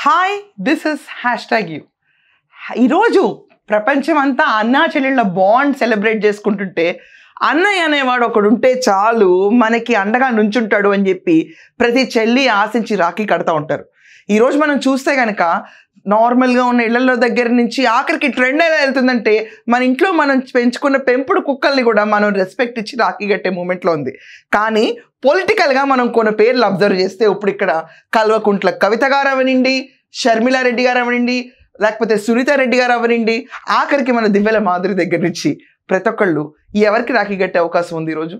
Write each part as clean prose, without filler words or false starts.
Hi this is hashtag you. ఈరోజు ప్రపంచమంతా అన్నా చెల్లెళ్ళ బాండ్ సెలబ్రేట్ చేసుకుంటుంటే అన్నయ్య అనేవాడు ఒకడు ఉంటే చాలు మనకి అండగా నుంచుంటాడు అని చెప్పి ప్రతి చెల్లి ఆశించి రాఖీ కడతా ఉంటారు. ఈరోజు మనం చూస్తే కనుక నార్మల్గా ఉన్న ఇళ్లలో దగ్గర నుంచి ఆఖరికి ట్రెండ్ ఎలా వెళ్తుందంటే మన ఇంట్లో మనం పెంచుకున్న పెంపుడు కుక్కల్ని కూడా మనం రెస్పెక్ట్ ఇచ్చి రాఖీ కట్టే మూమెంట్లో ఉంది. కానీ పొలిటికల్గా మనం కొన్ని పేర్లు అబ్జర్వ్ చేస్తే ఇప్పుడు ఇక్కడ కల్వకుంట్ల కవిత గారు అవనండి, షర్మిలారెడ్డి గారు అవనండి, లేకపోతే సునీతారెడ్డి గారు అవనండి, ఆఖరికి మన దివ్యల మాధురి దగ్గర నుంచి ప్రతి ఒక్కళ్ళు ఎవరికి రాఖీ కట్టే అవకాశం ఉంది ఈరోజు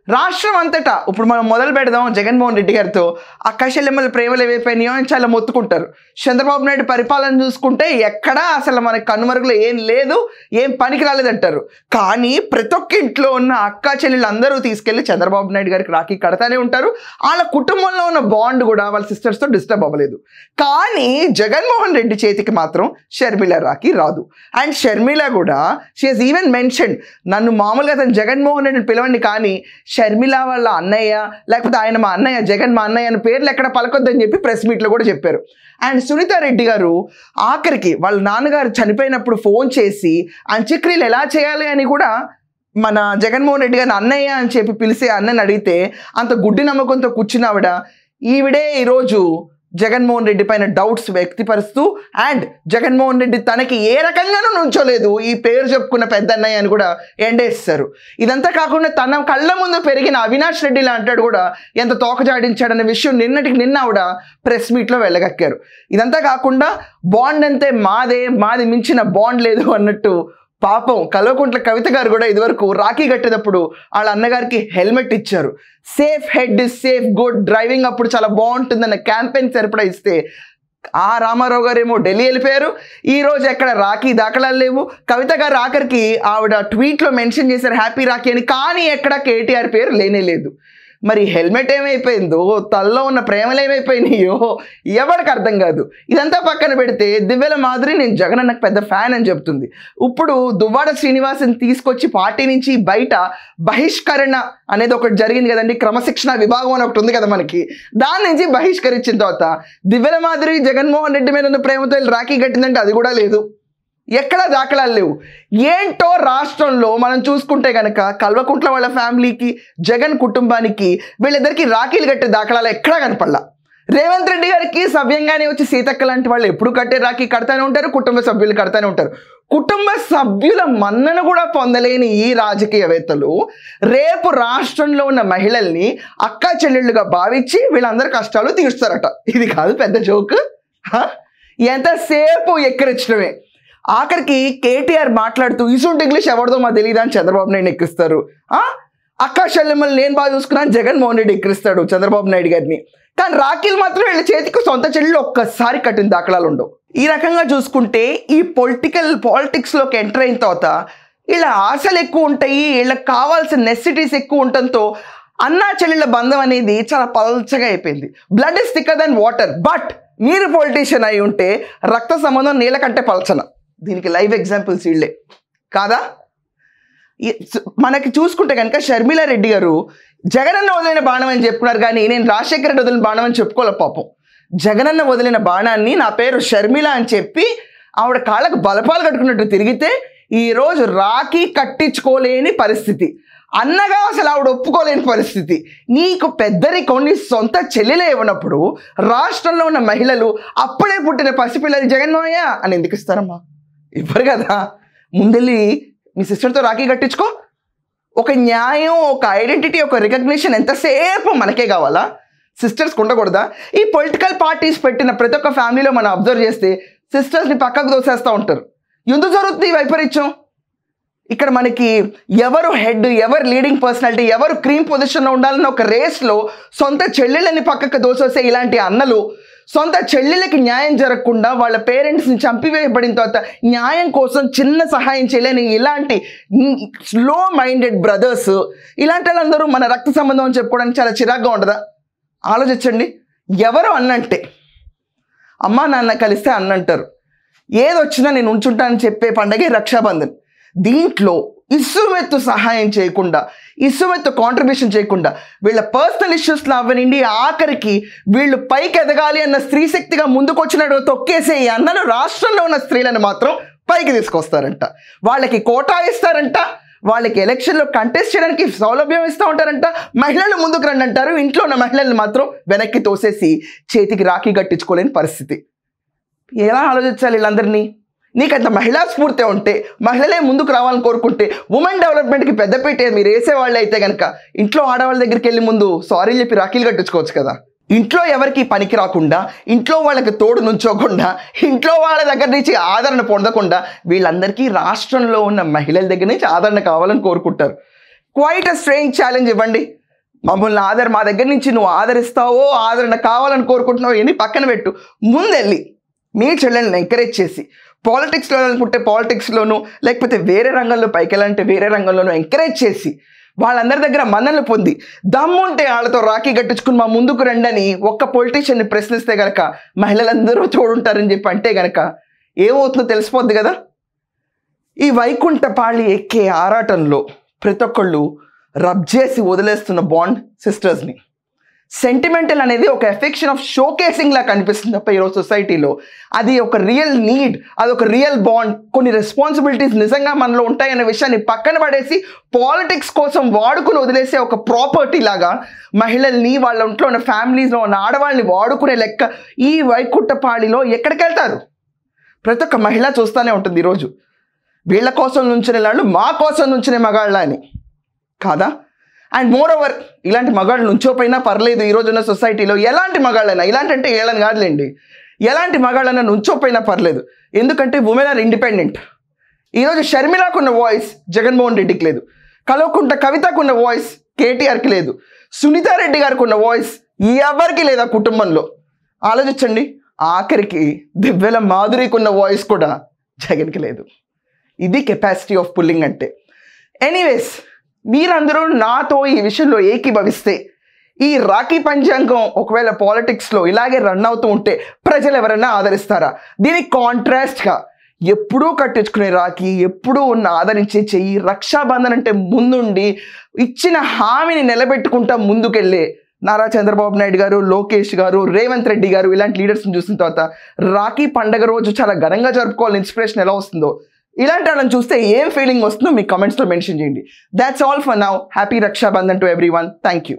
రాష్ట్రం అంతటా. ఇప్పుడు మనం మొదలు పెడదాం జగన్మోహన్ రెడ్డి గారితో. అక్క చెల్లెమ్మల ప్రేమలు ఏవైపోయినాయో అని చాలా మొత్తుకుంటారు. చంద్రబాబు నాయుడు పరిపాలన చూసుకుంటే ఎక్కడా అసలు మనకి కనుమరుగులో ఏం లేదు, ఏం పనికి రాలేదంటారు. కానీ ప్రతి ఒక్క ఇంట్లో ఉన్న అక్క చెల్లెళ్ళు అందరూ తీసుకెళ్ళి చంద్రబాబు నాయుడు గారికి రాఖీ కడతానే ఉంటారు. వాళ్ళ కుటుంబంలో ఉన్న బాండ్ కూడా వాళ్ళ సిస్టర్స్తో డిస్టర్బ్ అవ్వలేదు. కానీ జగన్మోహన్ రెడ్డి చేతికి మాత్రం షర్మిల రాఖీ రాదు. అండ్ షర్మిల కూడా షీ హెస్ ఈవెన్ మెన్షన్, నన్ను మామూలుగా తను జగన్మోహన్ రెడ్డిని పిలవండి కానీ షర్మిల వాళ్ళ అన్నయ్య లేకపోతే ఆయన మా అన్నయ్య, జగన్ మా అన్నయ్య అని పేర్లు ఎక్కడ పలకొద్దని చెప్పి ప్రెస్ మీట్లో కూడా చెప్పారు. అండ్ సునీతారెడ్డి గారు ఆఖరికి వాళ్ళ నాన్నగారు చనిపోయినప్పుడు ఫోన్ చేసి అంత్యక్రియలు ఎలా చేయాలి అని కూడా మన జగన్మోహన్ రెడ్డి గారిని అన్నయ్య అని చెప్పి పిలిచే అన్నని అడిగితే అంత గుడ్డి నమ్మకంతో కూర్చున్నావిడ ఈవిడే ఈరోజు జగన్మోహన్ రెడ్డి పైన డౌట్స్ వ్యక్తపరుస్తూ అండ్ జగన్మోహన్ రెడ్డి తనకి ఏ రకంగానూ నుంచోలేదు ఈ పేరు చెప్పుకున్న పెద్ద అన్నయ్య అని కూడా ఎండేస్తారు. ఇదంతా కాకుండా తన కళ్ళ ముందు పెరిగిన అవినాష్ రెడ్డి లాంటాడు కూడా ఎంత తోకజాడించాడనే విషయం నిన్నటికి నిన్న ఆవిడ ప్రెస్ మీట్లో వెళ్ళగక్కారు. ఇదంతా కాకుండా బాండ్ అంతే మాది మించిన బాండ్ లేదు అన్నట్టు పాపం కల్వకుంట్ల కవిత గారు కూడా ఇదివరకు రాఖీ కట్టేటప్పుడు వాళ్ళ అన్నగారికి హెల్మెట్ ఇచ్చారు. Safe head is safe good driving అప్పుడు చాలా బాగుంటుందన్న క్యాంపెయిన్ సరిపడా ఇస్తే ఆ రామారావు గారు ఏమో ఢిల్లీ వెళ్ళిపోయారు. ఈరోజు ఎక్కడ రాఖీ దాఖలాలు లేవు. కవిత గారు ఆఖరికి ఆవిడ ట్వీట్లో మెన్షన్ చేశారు హ్యాపీ రాఖీ అని, కానీ ఎక్కడ కేటీఆర్ పేరు లేనే లేదు. మరి హెల్మెట్ ఏమైపోయిందో, తల్లో ఉన్న ప్రేమలు ఏమైపోయినాయో ఎవరికి అర్థం కాదు. ఇదంతా పక్కన పెడితే దివ్యల మాధురి నేను జగన్ అన్నకు పెద్ద ఫ్యాన్ అని చెప్తుంది. ఇప్పుడు దువ్వాడ శ్రీనివాస్ని తీసుకొచ్చి పార్టీ నుంచి బయట బహిష్కరణ అనేది ఒకటి జరిగింది కదండి, క్రమశిక్షణ విభాగం అని ఒకటి ఉంది కదా మనకి, దాని నుంచి బహిష్కరించిన తర్వాత దివ్యల మాధురి జగన్మోహన్ రెడ్డి మీద ఉన్న ప్రేమతో రాఖీ కట్టిందంటే అది కూడా లేదు. ఎక్కడా దాఖలాలు లేవు. ఏంటో రాష్ట్రంలో మనం చూసుకుంటే కనుక కల్వకుంట్ల వాళ్ళ ఫ్యామిలీకి జగన్ కుటుంబానికి వీళ్ళిద్దరికి రాఖీలు కట్టే దాఖలాలు ఎక్కడా కనపడలా. రేవంత్ రెడ్డి గారికి సవ్యంగానే వచ్చి సీతక్క లాంటి వాళ్ళు ఎప్పుడు కట్టే రాఖీ కడతానే ఉంటారు, కుటుంబ సభ్యులు కడతానే ఉంటారు. కుటుంబ సభ్యుల మన్నన కూడా పొందలేని ఈ రాజకీయవేత్తలు రేపు రాష్ట్రంలో ఉన్న మహిళల్ని అక్కా చెల్లెళ్ళుగా భావించి వీళ్ళందరి కష్టాలు తీరుస్తారట. ఇది కాదు పెద్ద జోక్, ఎంతసేపు ఎక్కిరించడమే. ఆఖరికి కేటీఆర్ మాట్లాడుతూ ఇసుంటి ఇంగ్లీష్ ఎవరిదో మాకు తెలియదా అని చంద్రబాబు నాయుడు ఎక్కిస్తారు. అక్కా చెల్లెమ్మల్ని నేను బాగా చూసుకున్నాను జగన్మోహన్ రెడ్డి ఎక్కిరిస్తాడు చంద్రబాబు నాయుడు గారిని. కానీ రాఖీలు మాత్రం వీళ్ళ చేతికి సొంత చెల్లెళ్ళు ఒక్కసారి కట్టిన దాఖలాలు ఉండవు. ఈ రకంగా చూసుకుంటే ఈ పాలిటిక్స్లోకి ఎంటర్ అయిన తర్వాత వీళ్ళ ఆశలు ఎక్కువ ఉంటాయి, వీళ్ళకి కావాల్సిన నెసిటీస్ ఎక్కువ ఉండటంతో అన్నా చెల్లెళ్ళ బంధం అనేది చాలా పల్చగా అయిపోయింది. Blood is thicker then water. But మీరు పొలిటీషియన్ అయి ఉంటే రక్త సంబంధం నీళ్ళ కంటే పలచన. దీనికి లైవ్ ఎగ్జాంపుల్స్ వీళ్ళే కాదా. మనకి చూసుకుంటే కనుక షర్మిలారెడ్డి గారు జగనన్న వదిలిన బాణం అని చెప్పుకున్నారు, కానీ నేను రాజశేఖర రెడ్డి వదిలిన బాణం అని చెప్పుకోలే. పాపం జగనన్న వదిలిన బాణాన్ని నా పేరు షర్మిల అని చెప్పి ఆవిడ కాళ్ళకు బలపాలు కట్టుకున్నట్టు తిరిగితే ఈరోజు రాఖీ కట్టించుకోలేని పరిస్థితి, అన్నగా అసలు ఆవిడ ఒప్పుకోలేని పరిస్థితి. నీకు పెద్దరికం నీ సొంత చెల్లెలే ఇవ్వనప్పుడు రాష్ట్రంలో ఉన్న మహిళలు అప్పుడే పుట్టిన పసిపిల్లలు జగన్మోహయ్య అని ఎందుకు ఇస్తారమ్మా? ఇవ్వరు కదా. ముందెళ్ళి మీ సిస్టర్తో రాఖీ కట్టించుకో. ఒక న్యాయం, ఒక ఐడెంటిటీ, ఒక రికగ్నిషన్ ఎంతసేపు మనకే కావాలా? సిస్టర్స్కి ఉండకూడదా? ఈ పొలిటికల్ పార్టీస్ పెట్టిన ప్రతి ఒక్క ఫ్యామిలీలో మనం అబ్జర్వ్ చేస్తే సిస్టర్స్ని పక్కకు దోసేస్తూ ఉంటారు. ఎందుకు జరుగుతుంది ఈ వైపరీత్యం? ఇక్కడ మనకి ఎవరు హెడ్, ఎవరు లీడింగ్ పర్సనాలిటీ, ఎవరు క్రీమ్ పొజిషన్లో ఉండాలన్న ఒక రేస్లో సొంత చెల్లెళ్ళని పక్కకు దోసేసే ఇలాంటి అన్నలు సొంత చెల్లెళ్ళకి న్యాయం జరగకుండా వాళ్ళ పేరెంట్స్ని చంపివేయబడిన తర్వాత న్యాయం కోసం చిన్న సహాయం చేయలేని ఇలాంటి స్లో మైండెడ్ బ్రదర్స్, ఇలాంటి వాళ్ళందరూ మన రక్త సంబంధం అని చెప్పుకోవడానికి చాలా చిరాగ్గా ఉండదా? ఆలోచించండి. ఎవరు అన్నంటే అమ్మా నాన్న కలిస్తే అన్నంటారు. ఏదొచ్చినా నేను ఉంచుంటానని చెప్పే పండగే రక్షాబంధన్. దీంట్లో ఇసుమెత్తు సహాయం చేయకుండా, ఇసుమెత్తు కాంట్రిబ్యూషన్ చేయకుండా, వీళ్ళ పర్సనల్ ఇష్యూస్లో అవ్వనండి, ఆఖరికి వీళ్ళు పైకి ఎదగాలి అన్న స్త్రీ శక్తిగా ముందుకొచ్చినట్టు తొక్కేసే ఈ అన్నలు రాష్ట్రంలో ఉన్న స్త్రీలను మాత్రం పైకి తీసుకొస్తారంట. వాళ్ళకి కోటా ఇస్తారంట, వాళ్ళకి ఎలక్షన్లో కంటెస్ట్ చేయడానికి సౌలభ్యం ఇస్తూ ఉంటారంట, మహిళలు ముందుకు రండి అంటారు, ఇంట్లో ఉన్న మహిళల్ని మాత్రం వెనక్కి తోసేసి చేతికి రాఖీ కట్టించుకోలేని పరిస్థితి. ఎలా ఆలోచించాలి వీళ్ళందరినీ? నీకు అంత మహిళా స్ఫూర్తి ఉంటే, మహిళలే ముందుకు రావాలని కోరుకుంటే, ఉమెన్ డెవలప్మెంట్కి పెద్దపీట మీరు వేసేవాళ్ళు అయితే కనుక ఇంట్లో ఆడవాళ్ళ దగ్గరికి వెళ్ళి ముందు సారీ చెప్పి రాఖీలు కట్టించుకోవచ్చు కదా. ఇంట్లో ఎవరికి పనికి రాకుండా, ఇంట్లో వాళ్ళకి తోడు నుంచోకుండా, ఇంట్లో వాళ్ళ దగ్గర నుంచి ఆదరణ పొందకుండా వీళ్ళందరికీ రాష్ట్రంలో ఉన్న మహిళల దగ్గర నుంచి ఆదరణ కావాలని కోరుకుంటారు. క్వైట్ అ స్ట్రేంజ్ ఛాలెంజ్ ఇవ్వండి. మమ్మల్ని మా దగ్గర నుంచి నువ్వు ఆదరిస్తావో, ఆదరణ కావాలని కోరుకుంటున్నావో ఏంది పక్కన పెట్టు. ముందెళ్ళి మీ చెల్లెల్ని ఎంకరేజ్ చేసి, పాలిటిక్స్లో అనుకుంటే పాలిటిక్స్లోనూ, లేకపోతే వేరే రంగంలో పైకి వెళ్ళాలంటే వేరే రంగంలోనూ ఎంకరేజ్ చేసి, వాళ్ళందరి దగ్గర మన్నలు పొంది, దమ్ముంటే వాళ్ళతో రాఖీ కట్టించుకుని మా ముందుకు రండని ఒక్క పొలిటీషియన్ని ప్రశ్నిస్తే కనుక మహిళలందరూ తోడుంటారని చెప్పి అంటే కనుక ఏమవుతుందో తెలిసిపోద్ది కదా. ఈ వైకుంఠపాళి ఎక్కే ఆరాటంలో ప్రతి ఒక్కళ్ళు రబ్ చేసి వదిలేస్తున్న బాండ్ సిస్టర్స్ని. సెంటిమెంటల్ అనేది ఒక ఎఫెక్షన్ ఆఫ్ షోకేసింగ్ లా కనిపిస్తుంది తప్ప ఈరోజు సొసైటీలో అది ఒక రియల్ నీడ్, అది ఒక రియల్ బాండ్, కొన్ని రెస్పాన్సిబిలిటీస్ నిజంగా మనలో ఉంటాయనే విషయాన్ని పక్కన పడేసి పాలిటిక్స్ కోసం వాడుకుని వదిలేసే ఒక ప్రాపర్టీ లాగా మహిళల్ని, వాళ్ళ ఇంట్లో ఉన్న ఫ్యామిలీస్లో ఉన్న ఆడవాళ్ళని వాడుకునే లెక్క ఈ వైకుంఠపాళిలో ఎక్కడికి వెళ్తారు? ప్రతి ఒక్క మహిళ చూస్తూనే ఉంటుంది ఈరోజు, వీళ్ళ కోసం నుంచునే వాళ్ళు మా కోసం నుంచునే మగాళ్ళ అని కాదా. అండ్ మోర్ ఓవర్ ఇలాంటి మగాళ్ళు నుంచోపోయినా పర్లేదు ఈరోజు ఉన్న సొసైటీలో. ఎలాంటి మగాళ్ళైనా, ఇలాంటి అంటే ఏళ్ళని కాదులేండి, ఎలాంటి మగాళ్ళైనా నుంచోపోయినా పర్లేదు. ఎందుకంటే ఉమెన్ ఆర్ ఇండిపెండెంట్. ఈరోజు షర్మిలాకున్న వాయిస్ జగన్మోహన్ రెడ్డికి లేదు, కల్వకుంట్ల కవితకున్న వాయిస్ కేటీఆర్కి లేదు, సునీతారెడ్డి గారికి ఉన్న వాయిస్ ఎవరికి లేదు ఆ కుటుంబంలో. ఆలోచించండి, ఆఖరికి దివ్యల మాధురికి ఉన్న వాయిస్ కూడా జగన్కి లేదు. ఇది కెపాసిటీ ఆఫ్ పుల్లింగ్ అంటే. ఎనీవేస్, మీరందరూ నాతో ఈ విషయంలో ఏకీభవిస్తే, ఈ రాఖీ పంచాంగం ఒకవేళ పాలిటిక్స్లో ఇలాగే రన్ అవుతూ ఉంటే ప్రజలు ఎవరైనా ఆదరిస్తారా? దీనికి కాంట్రాస్ట్గా ఎప్పుడూ కట్టించుకునే రాఖీ, ఎప్పుడూ ఉన్న ఆదరించే చెయ్యి, రక్షాబంధన్ అంటే ముందుండి ఇచ్చిన హామీని నిలబెట్టుకుంటా ముందుకెళ్ళే నారా చంద్రబాబు నాయుడు గారు, లోకేష్ గారు, రేవంత్ రెడ్డి గారు ఇలాంటి లీడర్స్ని చూసిన తర్వాత రాఖీ పండగ రోజు చాలా ఘనంగా జరుపుకోవాలని ఇన్స్పిరేషన్ ఎలా వస్తుందో, ఇలాంటి వాళ్ళని చూస్తే ఏం ఫీలింగ్ వస్తుందో మీ కమెంట్స్లో మెన్షన్ చేయండి. That's all for now. Happy Rakshabandhan to everyone. Thank you.